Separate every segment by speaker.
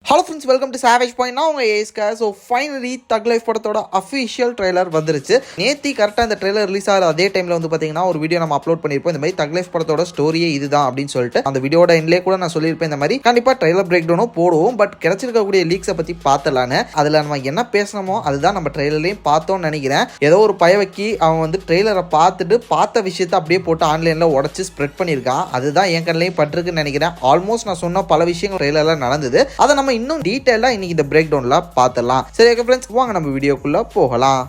Speaker 1: Hello friends, welcome to savage point. நான் உங்கள் ஏஸ்கா. So finally தக் லைஃப் படத்தோட அஃபிஷியல் ட்ரெய்லர் வந்துருச்சு. நேற்று கரெக்டாக இந்த ட்ரெய்லர் ரிலீஸ் ஆகிற அதே டைமில் வந்து பார்த்தீங்கன்னா ஒரு வீடியோ நம்ம அப்லோட் பண்ணியிருப்போம். இந்த மாதிரி தக் லைஃப் படத்தோட ஸ்டோரியே இதுதான் அப்படின்னு சொல்லிட்டு அந்த வீடியோட எண்ட்லேயே கூட நான் சொல்லியிருப்பேன். இந்த மாதிரி கண்டிப்பாக ட்ரெய்லர் பிரேக் டவுனும் போடுவோம். பட் கிடைச்சிருக்கக்கூடிய லீக்ஸை பற்றி பார்த்தலான்னு அதில் நம்ம என்ன பேசணுமோ அதுதான் நம்ம ட்ரெய்லர்லையும் பார்த்தோம்னு நினைக்கிறேன். ஏதோ ஒரு பயவைக்கு அவன் வந்து ட்ரெய்லரை பார்த்துட்டு பார்த்த விஷயத்தை அப்படியே போட்டு ஆன்லைனில் உடச்சி ஸ்ப்ரெட் பண்ணியிருக்கான். அதுதான் என் கண்ணிலையும் பட்டிருக்குன்னு நினைக்கிறேன். ஆல்மோஸ்ட் நான் சொன்ன பல விஷயங்கள் ட்ரெய்லரில் நடந்தது. அதை நம்ம இன்னும் டீட்டெயிலாக இன்னைக்கு இந்த பிரேக் டவுன்ல பார்த்தலாம். சரி ஓகே ஃப்ரெண்ட்ஸ், வாங்க நம்ம வீடியோக்குள்ள போகலாம்.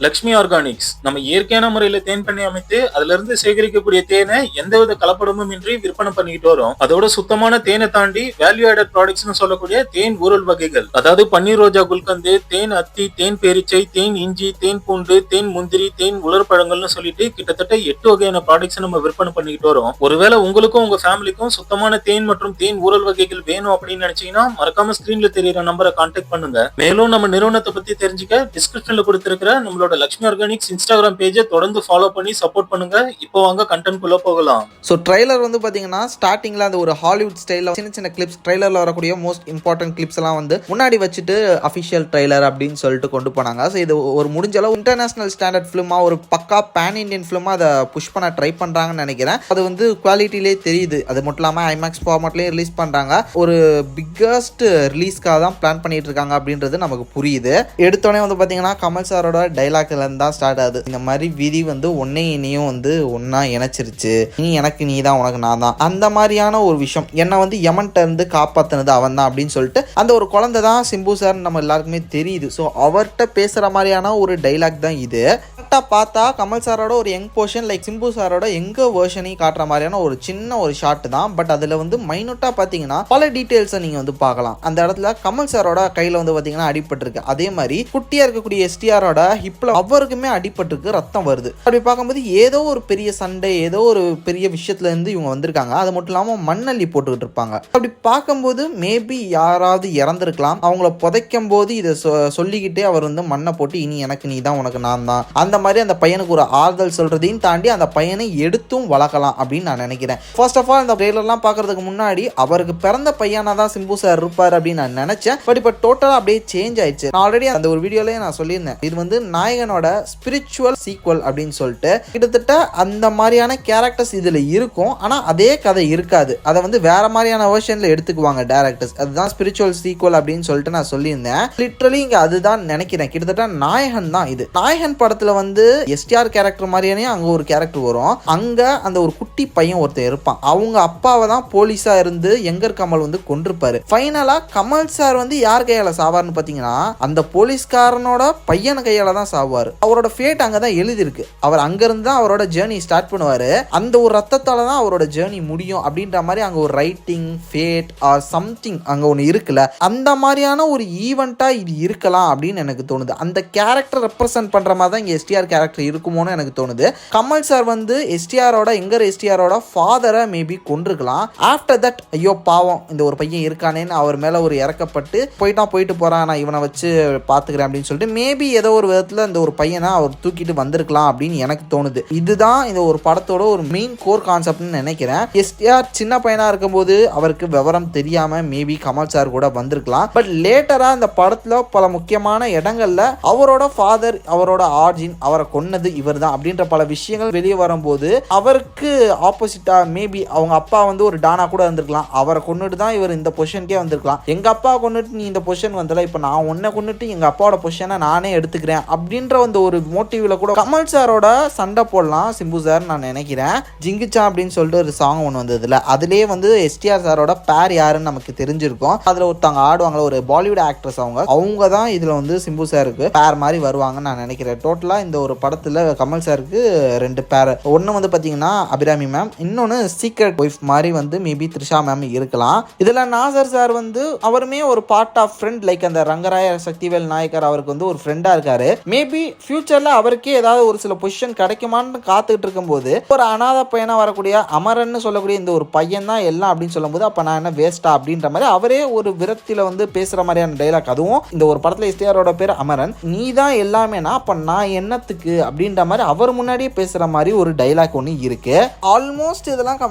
Speaker 2: லக்ஷ்மி ஆர்கானிக்ஸ் நம்ம இயற்கையான முறையில தேன் பண்ணி அமைத்து அதுல இருந்து சேகரிக்கக்கூடிய தேனை எந்தவித கலப்படமும் இன்றி விற்பனை பண்ணிக்கிட்டு வரும். அதோட சுத்தமான தேனை தாண்டி வேல்யூ ஆடட் ப்ராடக்ட்ஸ் சொல்லக்கூடிய தேன் ஊரல் வகைகள், அதாவது பன்னீர் ரோஜா குல்கந்து, தேன் அத்தி, தேன் பேரிச்சை, தேன் இஞ்சி, தேன் பூண்டு, தேன் முந்திரி, தேன் உலர்பழங்கள்னு சொல்லிட்டு கிட்டத்தட்ட 8 வகையான ப்ராடக்ட்ஸ் நம்ம விற்பனை பண்ணிக்கிட்டு வரோம். ஒருவேளை உங்களுக்கும் உங்க ஃபேமிலிக்கும் சுத்தமான தேன் மற்றும் தேன் ஊரல் வகைகள் வேணும் அப்படின்னு நினைச்சீங்கன்னா மறக்காம ஸ்கிரீன்ல தெரியற நம்பரை கான்டாக்ட் பண்ணுங்க. மேலும் நம்ம நிறுவனத்தை பத்தி தெரிஞ்சுக்க டிஸ்கிரிப்ஷன்ல கொடுத்திருக்கிற நம்மளோட லக்ஷ்மி ஆர்கானிக்ஸ் இன்ஸ்டாகிராம் பேஜை தொடர்ந்து ஃபாலோ பண்ணி சப்போர்ட் பண்ணுங்க. இப்போ வாங்க கண்டென்ட் குள்ள போகலாம்.
Speaker 1: ஸோ ட்ரெய்லர் வந்து பார்த்தீங்கன்னா ஸ்டார்டிங்கில் அந்த ஒரு ஹாலிவுட் ஸ்டைலில் சின்ன சின்ன கிளிப்ஸ், ட்ரெய்லரில் வரக்கூடிய மோஸ்ட் இம்பார்ட்டன்ட் கிளிப்ஸ் எல்லாம் வந்து முன்னாடி வச்சுட்டு அஃபிஷியல் ட்ரெய்லர் அப்படின்னு சொல்லிட்டு கொண்டு போனாங்க. ஸோ இது ஒரு முடிஞ்ச அளவு இன்டர்நேஷனல் ஸ்டாண்டர்ட் ஃபிலிமாக, ஒரு பக்கா பேன் இண்டியன் ஃபிலிமாக அதை புஷ் பண்ண ட்ரை பண்ணுறாங்கன்னு நினைக்கிறேன். அது வந்து குவாலிட்டிலே தெரியுது. அது மட்டும் இல்லாமல் ஐமேக்ஸ் ஃபார்மேட்லேயே ரிலீஸ் பண்ணுறாங்க. ஒரு பிக்கஸ்ட் ரிலீஸ்க்காக தான் பிளான் பண்ணிட்டு இருக்காங்க அப்படின்றது நமக்கு புரியுது. எடுத்தோடனே வந்து பார்த்தீங்கன்னா கமல் சாரோட டைலாக்ல தான் ஸ்டார்ட் ஆகுது. இந்த மாதிரி விதி வந்து உன்னை இனியும் வந்து ஒன்னா இணைச்சிருச்சு, நீ எனக்கு நீ தான், உனக்கு நான் தான், அந்த மாதிரியான ஒரு விஷயம். என்னை வந்து யமன்ட்ட இருந்து காப்பாத்தினது அவன் தான் அப்படின்னு சொல்லிட்டு அந்த ஒரு குழந்தை தான் சிம்பு சார் நம்ம எல்லாருக்குமே தெரியுது. ஸோ அவர்கிட்ட பேசுற மாதிரியான ஒரு டைலாக் தான் இது. பார்த்தா கமல் சாரோட ஒரு யங் போர்ஷன் லைக் சிம்பு சாரோட எங்க வேர்ஷனையும் காட்டுற மாதிரியான ஒரு சின்ன ஒரு ஷாட் தான். பட் அதுல வந்து மைனூட்டா பாத்தீங்கன்னா பல டீடைல்ஸை நீங்க வந்து பார்க்கலாம். அந்த இடத்துல கமல் சாரோட கையில வந்து பாத்தீங்கன்னா அடிபட்டிருக்கு. அதே மாதிரி குட்டியா இருக்கக்கூடிய எஸ்டிஆரோட ஹிப்ல அவருக்குமே அடிபட்டிருக்கு, ரத்தம் வருது. அப்படி பார்க்கும்போது ஏதோ ஒரு பெரிய சண்டை, ஏதோ ஒரு பெரிய விஷயத்துல இருந்து இவங்க வந்திருக்காங்க. அது மட்டும் இல்லாம மண்ணள்ளி போட்டுக்கிட்டு இருப்பாங்க. அப்படி பார்க்கும்போது மேபி யாராவது இறந்திருக்கலாம். அவங்கள புதைக்கும் போது இதை சொல்லிக்கிட்டே அவர் வந்து மண்ணை போட்டு இனி எனக்கு நீ தான், உனக்கு நான் தான், அந்த மாதிரி அந்த பையனுக்கு ஒரு ஆறுதல் சொல்றதையும் தாண்டி அந்த பையனை எடுத்தும் வளர்க்கலாம் அப்படின்னு நான் நினைக்கிறேன். ஃபர்ஸ்ட் ஆஃப் ஆல் இந்த ட்ரெய்லர்லாம் பார்க்கறதுக்கு முன்னாடி அவருக்கு பிறந்த பையனா தான் சிம்பு சார் இருப்பார் அப்படின்னு நான் நினைச்சேன். பட் இப்போ டோட்டலா அப்படியே சேஞ்ச் ஆயிடுச்சு. நான் ஆல்ரெடி அந்த ஒரு வீடியோலயே நான் சொல்லியிருந்தேன், இது வந்து நாயகனோட ஸ்பிரிச்சுவல் சீக்வல் அப்படின்னு சொல்லிட்டு கிட்டத்தட்ட அந்த மாதிரியான கேரக்டர்ஸ் இதுல இருக்கும். ஆனா அதே கதை இருக்காது. அதை வந்து வேற மாதிரியான வெர்ஷன்ல எடுத்துக்குவாங்க டைரக்டர்ஸ். அதுதான் ஸ்பிரிச்சுவல் சீக்வல் அப்படின்னு சொல்லிட்டு நான் சொல்லியிருந்தேன். லிட்டரலி இங்க அதுதான் நினைக்கிறேன். கிட்டத்தட்ட நாயகன் தான் இது. நாயகன் படத்துல வந்து எஸ்டிஆர் கேரக்டர் மாதிரியானே அங்க ஒரு கேரக்டர் வரும். அங்க அந்த ஒரு குட்டி பையன் ஒருத்தர் இருப்பான். அவங்க அப்பாவை தான் போலீஸா இருந்து எங்கர் கமல் வந்து கொண்டிருப்பாரு. ஃபைனலா கமல் சார் வந்து யார் கையால சாவார்னு பாத்தீங்கன்னா அந்த போலீஸ்காரனோட பையன் கையால தான் சாவாரு. அவரோட ஃபேட் அங்கதான் எழுதி இருக்கு. அவர் அங்க இருந்து தான் அவரோட ஜேர்னி ஸ்டார்ட் பண்ணுவாரு. அந்த ஒரு ரத்தத்தால தான் அவரோட ஜேர்னி முடியும் அப்படின்ற மாதிரி அங்க ஒரு ரைட்டிங் ஃபேட் ஆர் சம்திங் அங்க ஒன்னு இருக்குல்ல, அந்த மாதிரியான ஒரு ஈவெண்டா இது இருக்கலாம் அப்படின்னு எனக்கு தோணுது. அந்த கேரக்டர் ரெப்ரசென்ட் பண்ற மாதிரி தான் இங்க எஸ்டிஆர் கேரக்டர் இருக்குமோன்னு எனக்கு தோணுது. கமல் சார் வந்து எஸ்டிஆரோட ஃபாதரை மேபி கொண்டிருக்கலாம். ஆஃப்டர் தட் ஐயோ பாவம் இந்த ஒரு பையன் இருக்கானேன்னு அவர் மேல ஒரு இறக்கப்பட்டு போயிட்டு போறான், நான் இவனை வச்சு பாத்துக்கிறேன் அப்படின்னு சொல்லிட்டு மேபி ஏதோ ஒரு விதத்துல இந்த ஒரு பையனை அவர் தூக்கிட்டு வந்திருக்கலாம் அப்படின்னு எனக்கு தோணுது. இதுதான் இந்த ஒரு படத்தோட ஒரு மெயின் கோர் கான்செப்ட்னு நினைக்கிறேன். எஸ்டிஆர் சின்ன பையனா இருக்கும்போது அவருக்கு விவரம் தெரியாம மேபி கமல் சார் கூட வந்திருக்கலாம். பட் லேட்டரா இந்த படத்துல பல முக்கியமான இடங்கள்ல அவரோட ஃபாதர், அவரோட ஆர்ஜின், அவரை கொன்னது இவர் தான் அப்படின்ற பல விஷயங்கள் வெளியே வரும்போது அவருக்கு ஆப்போசிட்டா மேபி அவங்க அப்பா வந்து ஒரு டானா கூட இருந்திருக்கலாம். அவரை கொன்னுட்டு தான் இவர் இந்த பொசிஷனுக்கே வந்திருக்கலாம். எங்க அப்பா கொன்னுட்டு நீ இந்த பொசிஷன் வந்தல, இப்ப நான் உன்னை கொன்னுட்டு எங்க அப்பாவோட பொசிஷனை நானே எடுத்துக்கிறேன் அப்படின்ற அந்த ஒரு மோட்டிவ்ல கூட கமல் சாரோட சண்டை போடலாம் சிம்பு சார் நான் நினைக்கிறேன். ஜிங்கிச்சா அப்படின்னு சொல்லிட்டு ஒரு சாங் ஒன்று வந்ததுல அதுலயே வந்து எஸ்டிஆர் சாரோட பேர் யாருன்னு நமக்கு தெரிஞ்சிருக்கும். அதுல ஒருத்தவங்க ஆடுவாங்க, ஒரு பாலிவுட் ஆக்ட்ரஸ், அவங்க தான் இதுல வந்து சிம்பு சாருக்கு பேர் மாதிரி வருவாங்கன்னு நான் நினைக்கிறேன். டோட்டலா இந்த ஒரு படத்துல கமல் சாருக்கு 2 பேர். ஒன்னு வந்து பாத்தீங்கன்னா அபிராமி மேம், இன்னொன்னு சீக்ரெட் ஒய்ஃப் மாதிரி வந்து மேபி த்ரிஷா மேம் இருக்கலாம். இதுல நாசர் சார் வந்து அவருமே ஒரு பார்ட் ஆஃப் ஃப்ரெண்ட் லைக் அந்த ரங்கராய சக்திவேல் நாயக்கர் அவருக்கு வந்து ஒரு ஃப்ரெண்டா இருக்காரு. மேபி மேபி ஃபியூச்சர்ல அவருக்கே ஏதாவது ஒரு சில பொசிஷன் கிடைக்குமான்னு காத்துக்கிட்டு இருக்கும்போது ஒரு அனாதை பையனா வரக்கூடிய அமரன்னு சொல்லக்கூடிய இந்த ஒரு பையன் தான் எல்லாம் அப்படின்னு சொல்லும்போது அப்ப நான் என்ன வேஸ்டா அப்படின்ற மாதிரி அவரே ஒரு விரக்தியில வந்து பேசுற மாதிரியான டைலாக். அதுவும் இந்த ஒரு படத்துல எஸ்டிஆரோட பேர் அமரன், நீ தான் எல்லாமேனா அப்ப நான் என்னத்துக்கு அப்படின்ற மாதிரி அவர் முன்னாடியே பேசுற மாதிரி ஒரு டைலாக் ஒன்று இருக்கு. ஆல்மோஸ்ட் இதெல்லாம்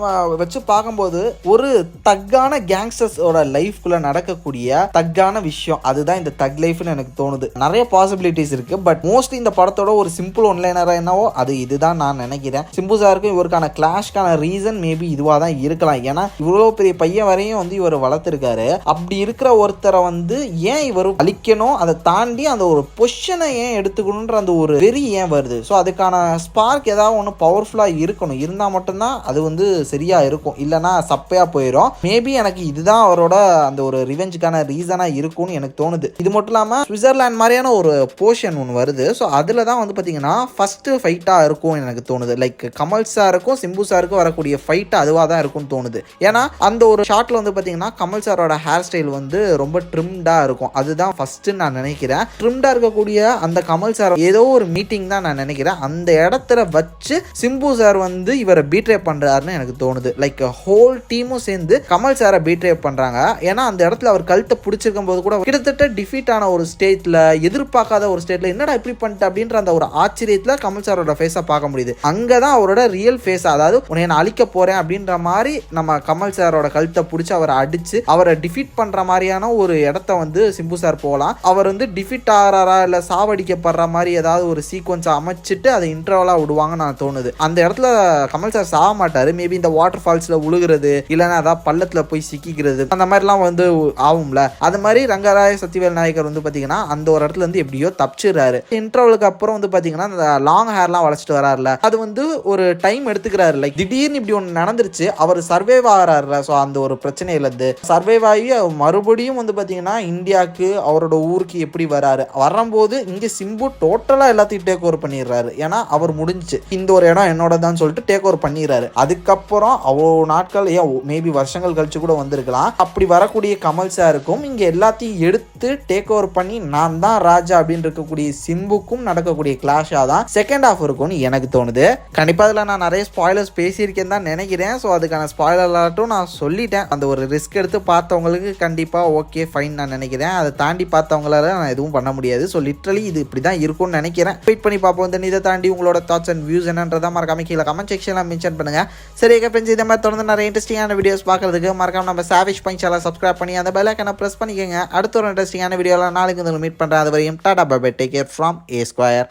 Speaker 1: வச்சு பார்க்கும்போது ஒரு தக்கான கேங்ஸ்டர்ஸோட லைஃப்குள்ள நடக்கக்கூடிய தக்கான விஷயம் அதுதான் இந்த தக் லைஃப்னு எனக்கு தோணுது. நிறைய பாசிபிலிட்டிஸ் இருக்கு. பட் மோஸ்ட்லி இந்த படத்தோட ஒரு சிம்பிள் ஒன்லைனரா என்னவோ அது இதுதான் நான் நினைக்கிறேன். சிம்பு சாருக்கும் இவருக்கான கிளாஷ்கான ரீசன் மேபி இதுவா தான் இருக்கலாம். ஏன்னா இவ்வளவு பெரிய பையன் வரையும் வந்து இவர் வளர்த்திருக்காரு. அப்படி இருக்கிற ஒருத்தரை வந்து ஏன் இவர் அழிக்கணும், அதை தாண்டி அந்த ஒரு பொசிஷனை ஏன் எடுத்துக்கணுன்ற அந்த ஒரு வெறி ஏன் வருது? ஸோ அதுக்கான ஸ்பார்க் ஏதாவது ஒன்று பவர்ஃபுல்லா இருக்கணும். இருந்தா மட்டும்தான் அது வந்து சரியா இருக்கும். இல்லைன்னா சப்பையா போயிடும். மேபி எனக்கு இதுதான் அவரோட அந்த ஒரு ரிவெஞ்சுக்கான ரீசனா இருக்கும்னு எனக்கு தோணுது. இது மட்டும் இல்லாம சுவிட்சர்லாந்து மாதிரியான ஒரு போர்ஷன் ஒன்று வருது. ஸோ அதுல தான் வந்து பாத்தீங்கன்னா ஃபர்ஸ்ட் ஃபைட்டா இருக்கும் எனக்கு தோணுது. லைக் கமல் சாருக்கும் சிம்பு சாருக்கும் வரக்கூடிய ஃபைட் அதுவாக தான் இருக்கும்னு தோணுது. ஏன்னா அந்த ஒரு ஷாட்ல வந்து பாத்தீங்கன்னா கமல் சாரோட ஹேர் ஸ்டைல் வந்து ரொம்ப ட்ரிம்டா இருக்கும். அதுதான் ஃபர்ஸ்ட் நான் நினைக்கிறேன். ட்ரிம்டா இருக்கக்கூடிய அந்த கமல் சார் ஏதோ ஒரு மீட்டிங் தான் நான் நினைக்கிறேன். அந்த இடத்துல வச்சு சிம்பு சார் வந்து இவரை பீட்ரே பண்றாருன்னு எனக்கு தோணுது. லைக் ஹோல் டீமும் சேர்ந்து கமல் சாரை பீட்ரே பண்றாங்க. ஏன்னா அந்த இடத்துல அவர் கழுத்தை பிடிச்சிருக்கும் போது கூட கிட்டத்தட்ட டிஃபீட் ஆன ஒரு ஸ்டேட்ல, எதிர்பார்க்காத ஒரு ஸ்டேட்ல என்னடா இப்படி பண்ணிட்டு அப்படின்ற அந்த ஒரு ஆச்சரியத்துல கமல் சாரோட ஃபேஸை பார்க்க முடியுது. அங்கதான் அவரோட ரியல் ஃபேஸ், அதாவது உன்னை நான் அழிக்க போறேன் அப்படின்ற மாதிரி நம்ம கமல் சாரோட கழுத்தை பிடிச்சி அவரை அடிச்சு அவரை டிஃபீட் பண்ற மாதிரியான ஒரு இடத்த வந்து சிம்பு சார் போகலாம். அவர் வந்து டிஃபீட் ஆகிறாரா இல்ல சாவடிக்கப்படுற மாதிரி ஏதாவது ஒரு சீக்வன்ஸ் அமைச்சிட்டு அதை இன்டர்வலா விடுவாங்க நான் தோணுது. அந்த இடத்துல கமல் சார் சாக மாட்டாரு. மேபி இந்த வாட்டர் ஃபால்ஸ்ல உழுகிறது இல்லைன்னா அதாவது பள்ளத்துல போய் சிக்கிக்கிறது அந்த மாதிரிலாம் வந்து ஆகும்ல. அது மாதிரி ரங்கராய சத்திவேல் நாயக்கர் வந்து பாத்தீங்கன்னா அந்த ஒரு இடத்துல இருந்து எப்படியோ தப்பிச்சிடுறாரு. இன்டர்வலுக்கு அப்புறம் வந்து பாத்தீங்கன்னா அந்த லாங் ஹேர்லாம் வளைச்சிட்டு வராருல, அது வந்து ஒரு டைம் எடுத்துக்கிறாரு. லைக் திடீர்னு இப்படி ஒன்று நடந்துருச்சு, அவர் சர்வைவ் ஆகிறாரு. ஸோ அந்த ஒரு பிரச்சனையில இருந்து சர்வைவ் ஆகி மறுபடியும் வந்து பாத்தீங்கன்னா இந்தியாவுக்கு அவரோட ஊருக்கு எப்படி வராரு. வரும்போது இங்க சிம்பு டோட்டலா எல்லாத்தையும் டேக் ஓவர் பண்ணிடுறாரு. ஏன்னா அவர் முடிஞ்சு இந்த ஒரு இடம் என்னோட தான் சொல்லிட்டு டேக் ஓவர் பண்ணிடுறாரு. அதுக்கப்புறம் அவ்வளோ நாட்கள் மேபி வருஷங்கள் கழிச்சு கூட வந்திருக்கலாம். அப்படி வரக்கூடிய கமல் சாருக்கும் இங்க எல்லாத்தையும் எடுத்து டேக் ஓவர் பண்ணி நான் தான் ராஜா அப்படின்னு இருக்கக்கூடிய சிம்புக்கும் நடக்கக்கூடிய கிளாஷா தான் செகண்ட் ஹாஃப் இருக்கும்னு எனக்கு தோணுது. கண்டிப்பா அதில் நான் நிறைய ஸ்பாய்லர்ஸ் பேசியிருக்கேன் தான் நினைக்கிறேன். ஸோ அதுக்கான ஸ்பாய்லர்ட்டும் நான் சொல்லிட்டேன். அந்த ஒரு ரிஸ்க் எடுத்து பார்த்தவங்களுக்கு கண்டிப்பா ஓகே ஃபைன் நான் நினைக்கிறேன். அதை தாண்டி பார்த்தவங்களால நான் எதுவும் பண்ண முடியாது. ஸோ லிட்ரலி இது இப்படி தான் இருக்கும்னு நினைக்கிறேன். வெயிட் பண்ணி பார்ப்போம். தென் இதை தாண்டி உங்களோட தாட்ஸ் அண்ட் வியூஸ் என்னன்றதை மறக்காம கீழே கமெண்ட் செக்ஷனில் மென்ஷன் பண்ணுங்க. சரி ஃப்ரெண்ட்ஸ், இதை மாதிரி தொடர்ந்து நிறைய இன்ட்ரெஸ்டிங்கான வீடியோஸ் பார்க்கறதுக்கு மறக்காம நம்ம சாவேஜ் பாயிண்ட் சேனல் சப்ஸ்கிரைப் பண்ணி அந்த பெல் ஐகானை பிரஸ் பண்ணிக்கோங்க. அடுத்த ஒரு இன்ட்ரெஸ்டிங்கான வீடியோவில் நாளைக்கு மீட் பண்ணுறேன். அது வரையும் tata bye bye, take care from A Square.